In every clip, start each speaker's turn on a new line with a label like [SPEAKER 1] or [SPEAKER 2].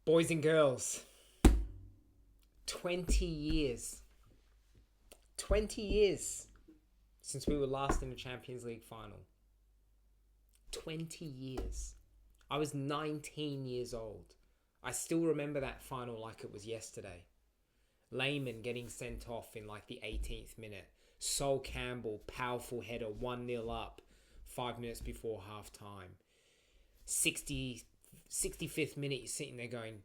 [SPEAKER 1] Boys and girls, 20 years. 20 years since we were last in the Champions League final. 20 years. I was 19 years old. I still remember that final like it was yesterday. Lehmann getting sent off in like the 18th minute. Sol Campbell, powerful header, 1-0 up 5 minutes before half time. 65th minute, you're sitting there going,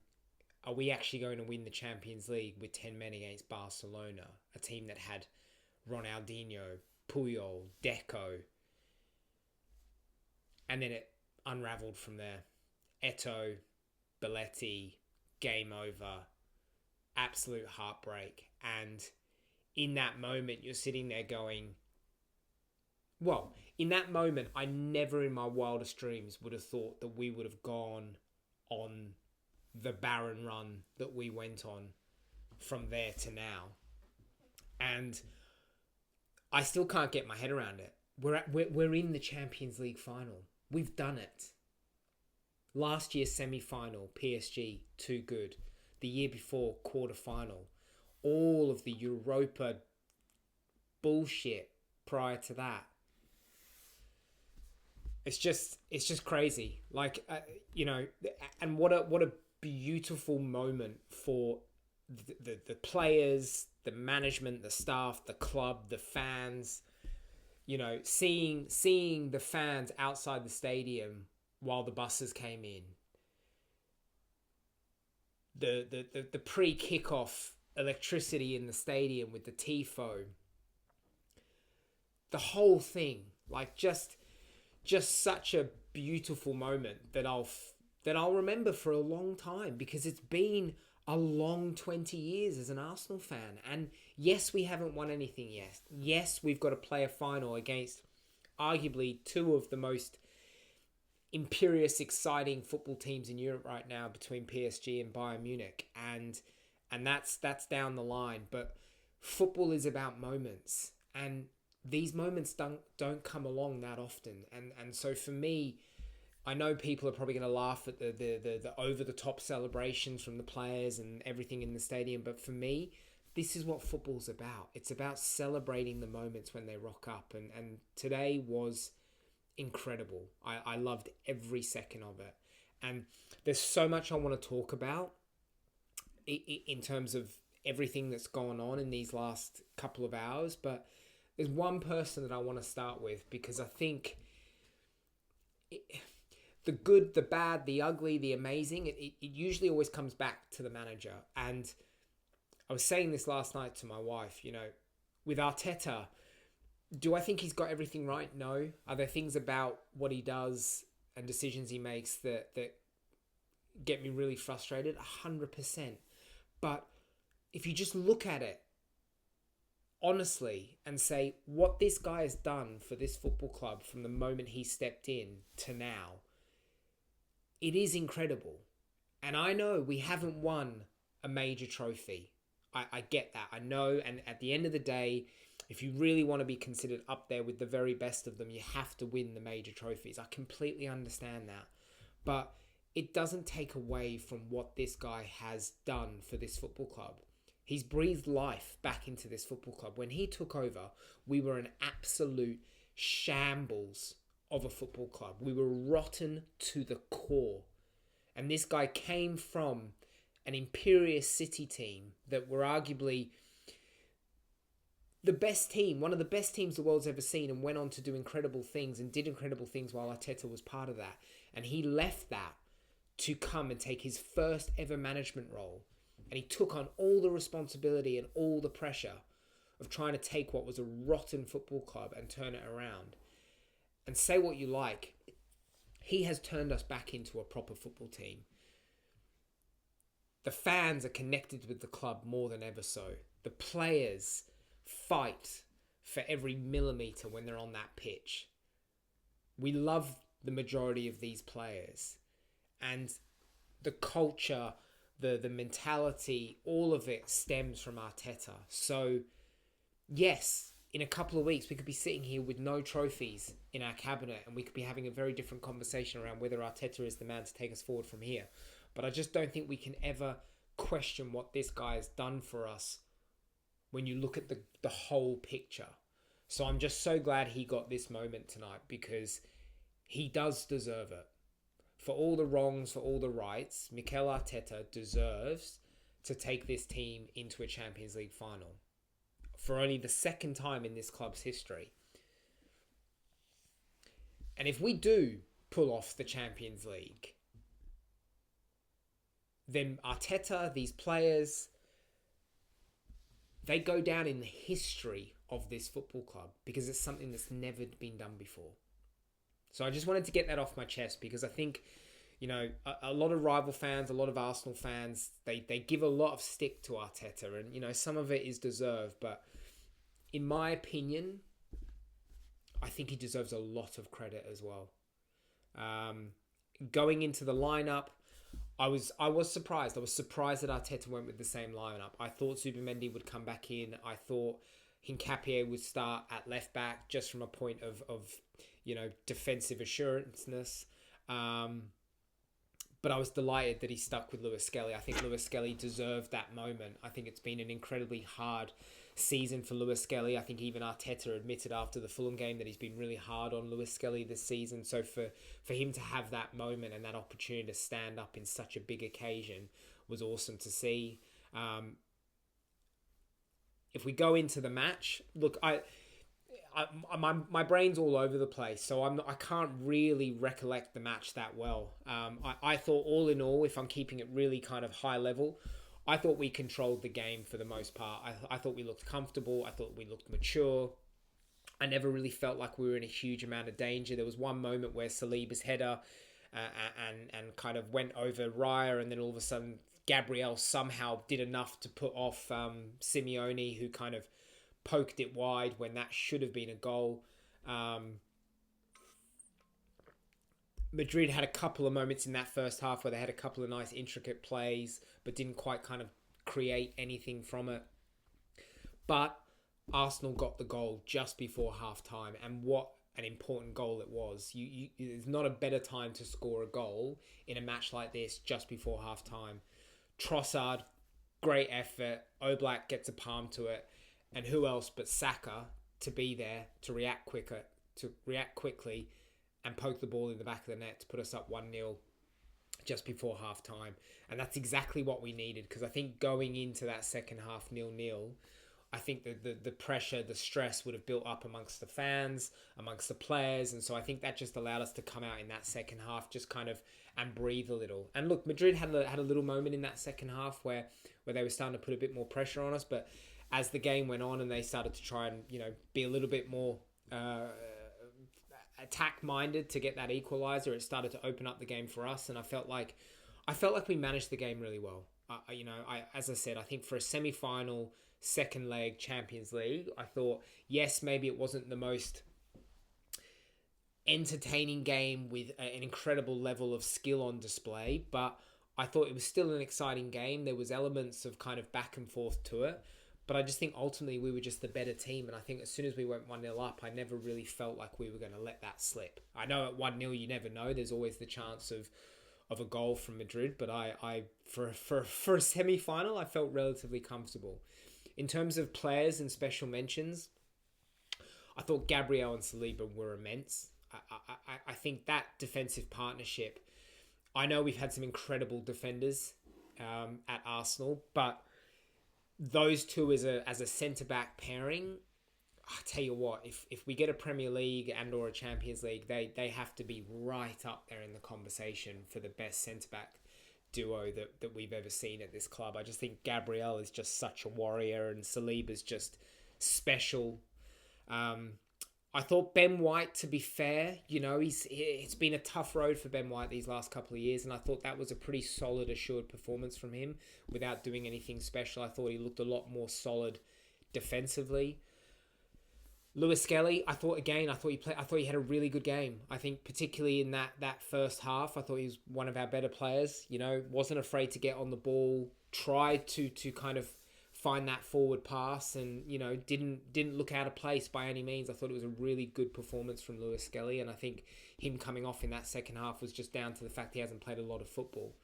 [SPEAKER 1] are we actually going to win the Champions League with 10 men against Barcelona? A team that had Ronaldinho, Puyol, Deco. And then it unravelled from there. Eto'o, Belletti, game over. Absolute heartbreak. And in that moment, you're sitting there going, well, in that moment, I never in my wildest dreams would have thought that we would have gone on the barren run that we went on from there to now. And I still can't get my head around it. We're in the Champions League final. We've done it. Last year's semi-final, PSG, too good. The year before, quarter-final. All of the Europa bullshit prior to that. It's just crazy. Like, and what a beautiful moment for the players, the management, the staff, the club, the fans. You know, seeing the fans outside the stadium while the buses came in. The pre-kickoff electricity in the stadium with the tifo. The whole thing, like just such a beautiful moment that I'll remember for a long time, because it's been a long 20 years as an Arsenal fan. And yes, we haven't won anything yet. Yes, we've got to play a final against arguably two of the most imperious, exciting football teams in Europe right now, between PSG and Bayern Munich. And that's down the line. But football is about moments. And these moments don't come along that often. And so for me, I know people are probably going to laugh at the over-the-top celebrations from the players and everything in the stadium. But for me, this is what football's about. It's about celebrating the moments when they rock up. And today was incredible. I loved every second of it. And there's so much I want to talk about in terms of everything that's gone on in these last couple of hours. But there's one person that I want to start with, because I think the good, the bad, the ugly, the amazing, it usually always comes back to the manager. And I was saying this last night to my wife, with Arteta, do I think he's got everything right? No. Are there things about what he does and decisions he makes that get me really frustrated? 100%. But if you just look at it honestly and say what this guy has done for this football club from the moment he stepped in to now, it is incredible. And I know we haven't won a major trophy. I get that. I know. And at the end of the day, if you really want to be considered up there with the very best of them, you have to win the major trophies. I completely understand that. But it doesn't take away from what this guy has done for this football club. He's breathed life back into this football club. When he took over, we were an absolute shambles of a football club. We were rotten to the core. And this guy came from an imperious City team that were arguably the best team, one of the best teams the world's ever seen, and went on to do incredible things and did incredible things while Arteta was part of that. And he left that to come and take his first ever management role. And he took on all the responsibility and all the pressure of trying to take what was a rotten football club and turn it around. And say what you like, he has turned us back into a proper football team. The fans are connected with the club more than ever so. The players fight for every millimetre when they're on that pitch. We love the majority of these players. And the culture, the mentality, all of it stems from Arteta. So, yes, in a couple of weeks, we could be sitting here with no trophies in our cabinet, and we could be having a very different conversation around whether Arteta is the man to take us forward from here. But I just don't think we can ever question what this guy has done for us when you look at the whole picture. So I'm just so glad he got this moment tonight, because he does deserve it. For all the wrongs, for all the rights, Mikel Arteta deserves to take this team into a Champions League final for only the second time in this club's history. And if we do pull off the Champions League, then Arteta, these players, they go down in the history of this football club, because it's something that's never been done before. So I just wanted to get that off my chest, because I think, you know, a lot of rival fans, a lot of Arsenal fans, they give a lot of stick to Arteta, and, you know, some of it is deserved, but in my opinion, I think he deserves a lot of credit as well. Going into the lineup, I was surprised. I was surprised that Arteta went with the same lineup. I thought Zubimendi would come back in. I thought Hincapié would start at left back, just from a point of you know, defensive assuranceness. But I was delighted that he stuck with Lewis Skelly. I think Lewis Skelly deserved that moment. I think it's been an incredibly hard season for Lewis Skelly. I think even Arteta admitted after the Fulham game that he's been really hard on Lewis Skelly this season. So for him to have that moment and that opportunity to stand up in such a big occasion was awesome to see. If we go into the match, look, my brain's all over the place, so I can't really recollect the match that well. I thought, all in all, if I'm keeping it really kind of high level, I thought we controlled the game for the most part. I thought we looked comfortable. I thought we looked mature. I never really felt like we were in a huge amount of danger. There was one moment where Saliba's header and kind of went over Raya, and then all of a sudden Gabriel somehow did enough to put off Simeone, who kind of poked it wide when that should have been a goal. Madrid had a couple of moments in that first half where they had a couple of nice intricate plays, but didn't quite kind of create anything from it. But Arsenal got the goal just before half-time, and what an important goal it was. There's not a better time to score a goal in a match like this just before half-time. Trossard, great effort. Oblak gets a palm to it. And who else but Saka to be there, to react quickly and poke the ball in the back of the net to put us up 1-0 just before half-time. And that's exactly what we needed, because I think going into that second half 0-0, I think the pressure, the stress would have built up amongst the fans, amongst the players. And so I think that just allowed us to come out in that second half just kind of and breathe a little. And look, Madrid had a little moment in that second half where they were starting to put a bit more pressure on us. But as the game went on and they started to try and, you know, be a little bit more attack-minded to get that equaliser, it started to open up the game for us. And I felt like we managed the game really well. As I said, I think for a semi-final, second leg Champions League, I thought, yes, maybe it wasn't the most entertaining game with an incredible level of skill on display, but I thought it was still an exciting game. There was elements of kind of back and forth to it, but I just think ultimately we were just the better team. And I think as soon as we went 1-0 up, I never really felt like we were going to let that slip. I know at 1-0 you never know. There's always the chance of a goal from Madrid, but I for a semi-final, I felt relatively comfortable. In terms of players and special mentions, I thought Gabriel and Saliba were immense. I think that defensive partnership, I know we've had some incredible defenders at Arsenal, but those two as a centre-back pairing, I tell you what, if we get a Premier League and or a Champions League, they have to be right up there in the conversation for the best centre-back duo that we've ever seen at this club. I just think Gabriel is just such a warrior and Saliba's just special. I thought Ben White, to be fair, you know, it's been a tough road for Ben White these last couple of years, and I thought that was a pretty solid, assured performance from him without doing anything special. I thought he looked a lot more solid defensively. Lewis Skelly, I thought he had a really good game. I think particularly in that first half, I thought he was one of our better players. You know, wasn't afraid to get on the ball, tried to kind of find that forward pass, and, you know, didn't look out of place by any means. I thought it was a really good performance from Lewis Skelly, and I think him coming off in that second half was just down to the fact he hasn't played a lot of football.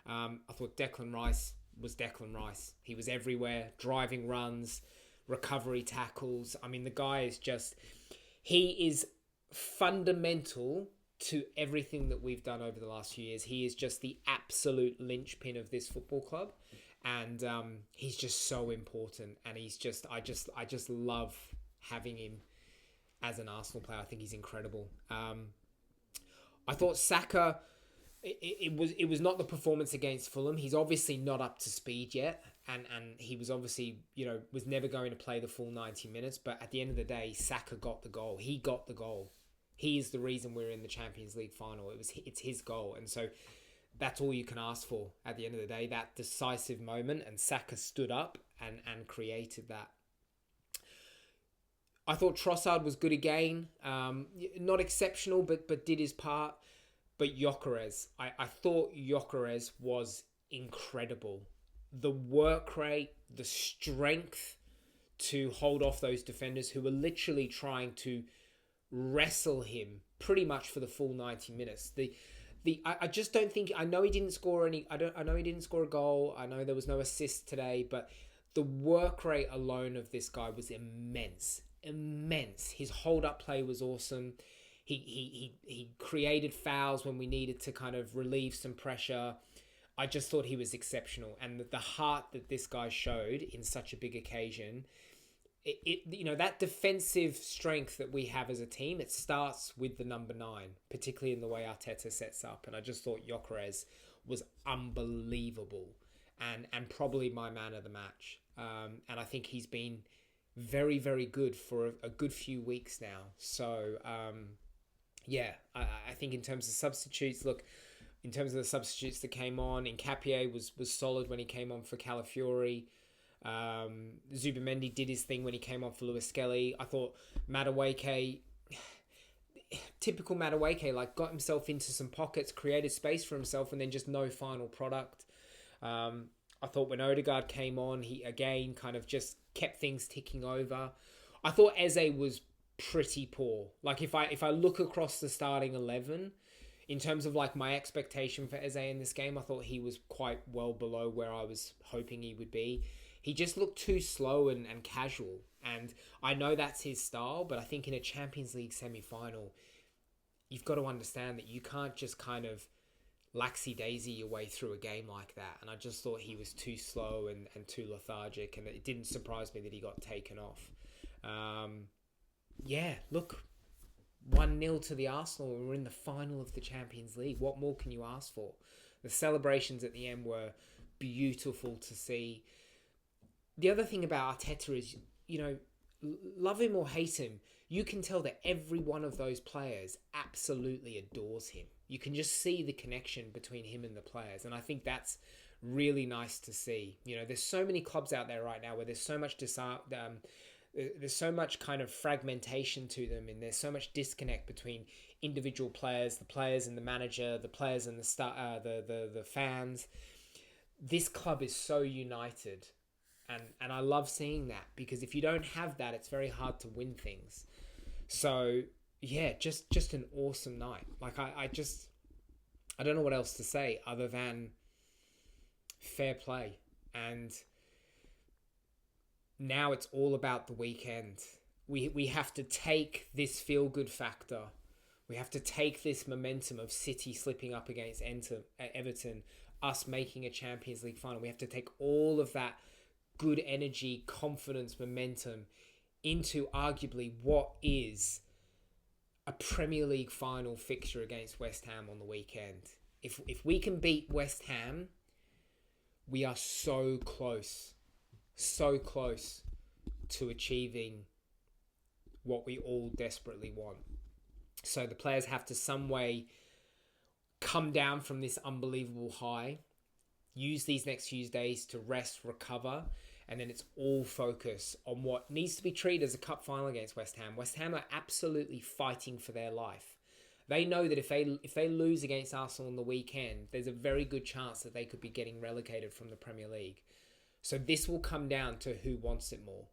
[SPEAKER 1] I thought Declan Rice was Declan Rice. He was everywhere, driving runs, recovery tackles. I mean, the guy is just... He is fundamental to everything that we've done over the last few years. He is just the absolute linchpin of this football club. And he's just so important. And he's just... I just love having him as an Arsenal player. I think he's incredible. I thought Saka... It was not the performance against Fulham. He's obviously not up to speed yet, and he was obviously, was never going to play the full 90 minutes. But at the end of the day, Saka got the goal. He got the goal. He is the reason we're in the Champions League final. It's his goal, and so that's all you can ask for at the end of the day. That decisive moment, and Saka stood up and created that. I thought Trossard was good again. Not exceptional, but did his part. But Gyökeres, I thought Gyökeres was incredible. The work rate, the strength to hold off those defenders who were literally trying to wrestle him pretty much for the full 90 minutes. I just don't think... I know he didn't score any... I know he didn't score a goal. I know there was no assist today, but the work rate alone of this guy was immense. Immense. His hold-up play was awesome. He created fouls when we needed to kind of relieve some pressure. I just thought he was exceptional. And the heart that this guy showed in such a big occasion, that defensive strength that we have as a team, it starts with the number 9, particularly in the way Arteta sets up. And I just thought Gyökeres was unbelievable and probably my man of the match. And I think he's been very, very good for a good few weeks now. So... I think in terms of substitutes, in terms of the substitutes that came on, Nkapie was solid when he came on for Calafiori. Zubimendi did his thing when he came on for Lewis Skelly. I thought Madueke, typical Madueke, got himself into some pockets, created space for himself, and then just no final product. I thought when Odegaard came on, he again kind of just kept things ticking over. I thought Eze was pretty poor. If I look across the starting 11, in terms of my expectation for Eze in this game, I thought he was quite well below where I was hoping he would be. He just looked too slow and casual. And I know that's his style, but I think in a Champions League semi-final, you've got to understand that you can't just kind of laxy-daisy your way through a game like that. And I just thought he was too slow and too lethargic, and it didn't surprise me that he got taken off. 1-0 to the Arsenal. We're in the final of the Champions League. What more can you ask for? The celebrations at the end were beautiful to see. The other thing about Arteta is, love him or hate him, you can tell that every one of those players absolutely adores him. You can just see the connection between him and the players. And I think that's really nice to see. There's so many clubs out there right now where there's so much there's so much kind of fragmentation to them, and there's so much disconnect between individual players, the players and the manager, the players and the fans. This club is so united, and I love seeing that, because if you don't have that, it's very hard to win things. So yeah, just an awesome night. I don't know what else to say other than fair play. And now it's all about the weekend. We have to take this feel-good factor. We have to take this momentum of City slipping up against Everton, us making a Champions League final. We have to take all of that good energy, confidence, momentum into arguably what is a Premier League final fixture against West Ham on the weekend. If we can beat West Ham, we are so close to achieving what we all desperately want. So the players have to some way come down from this unbelievable high, use these next few days to rest, recover, and then it's all focus on what needs to be treated as a cup final against West Ham. West Ham are absolutely fighting for their life. They know that if they lose against Arsenal on the weekend, there's a very good chance that they could be getting relegated from the Premier League. So this will come down to who wants it more.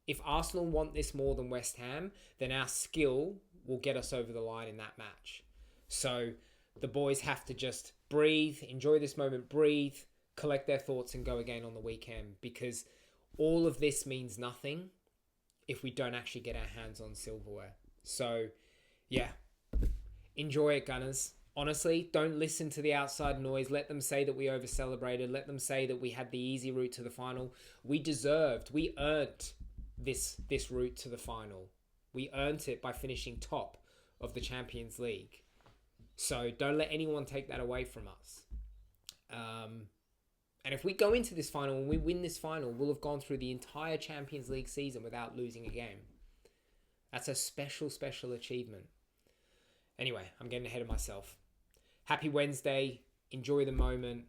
[SPEAKER 1] If Arsenal want this more than West Ham, then our skill will get us over the line in that match. So the boys have to just breathe, enjoy this moment, breathe, collect their thoughts and go again on the weekend, because all of this means nothing if we don't actually get our hands on silverware. So, yeah, enjoy it, Gunners. Honestly, don't listen to the outside noise. Let them say that we over-celebrated. Let them say that we had the easy route to the final. We earned this route to the final. We earned it by finishing top of the Champions League. So don't let anyone take that away from us. And if we go into this final and we win this final, we'll have gone through the entire Champions League season without losing a game. That's a special, special achievement. Anyway, I'm getting ahead of myself. Happy Wednesday. Enjoy the moment.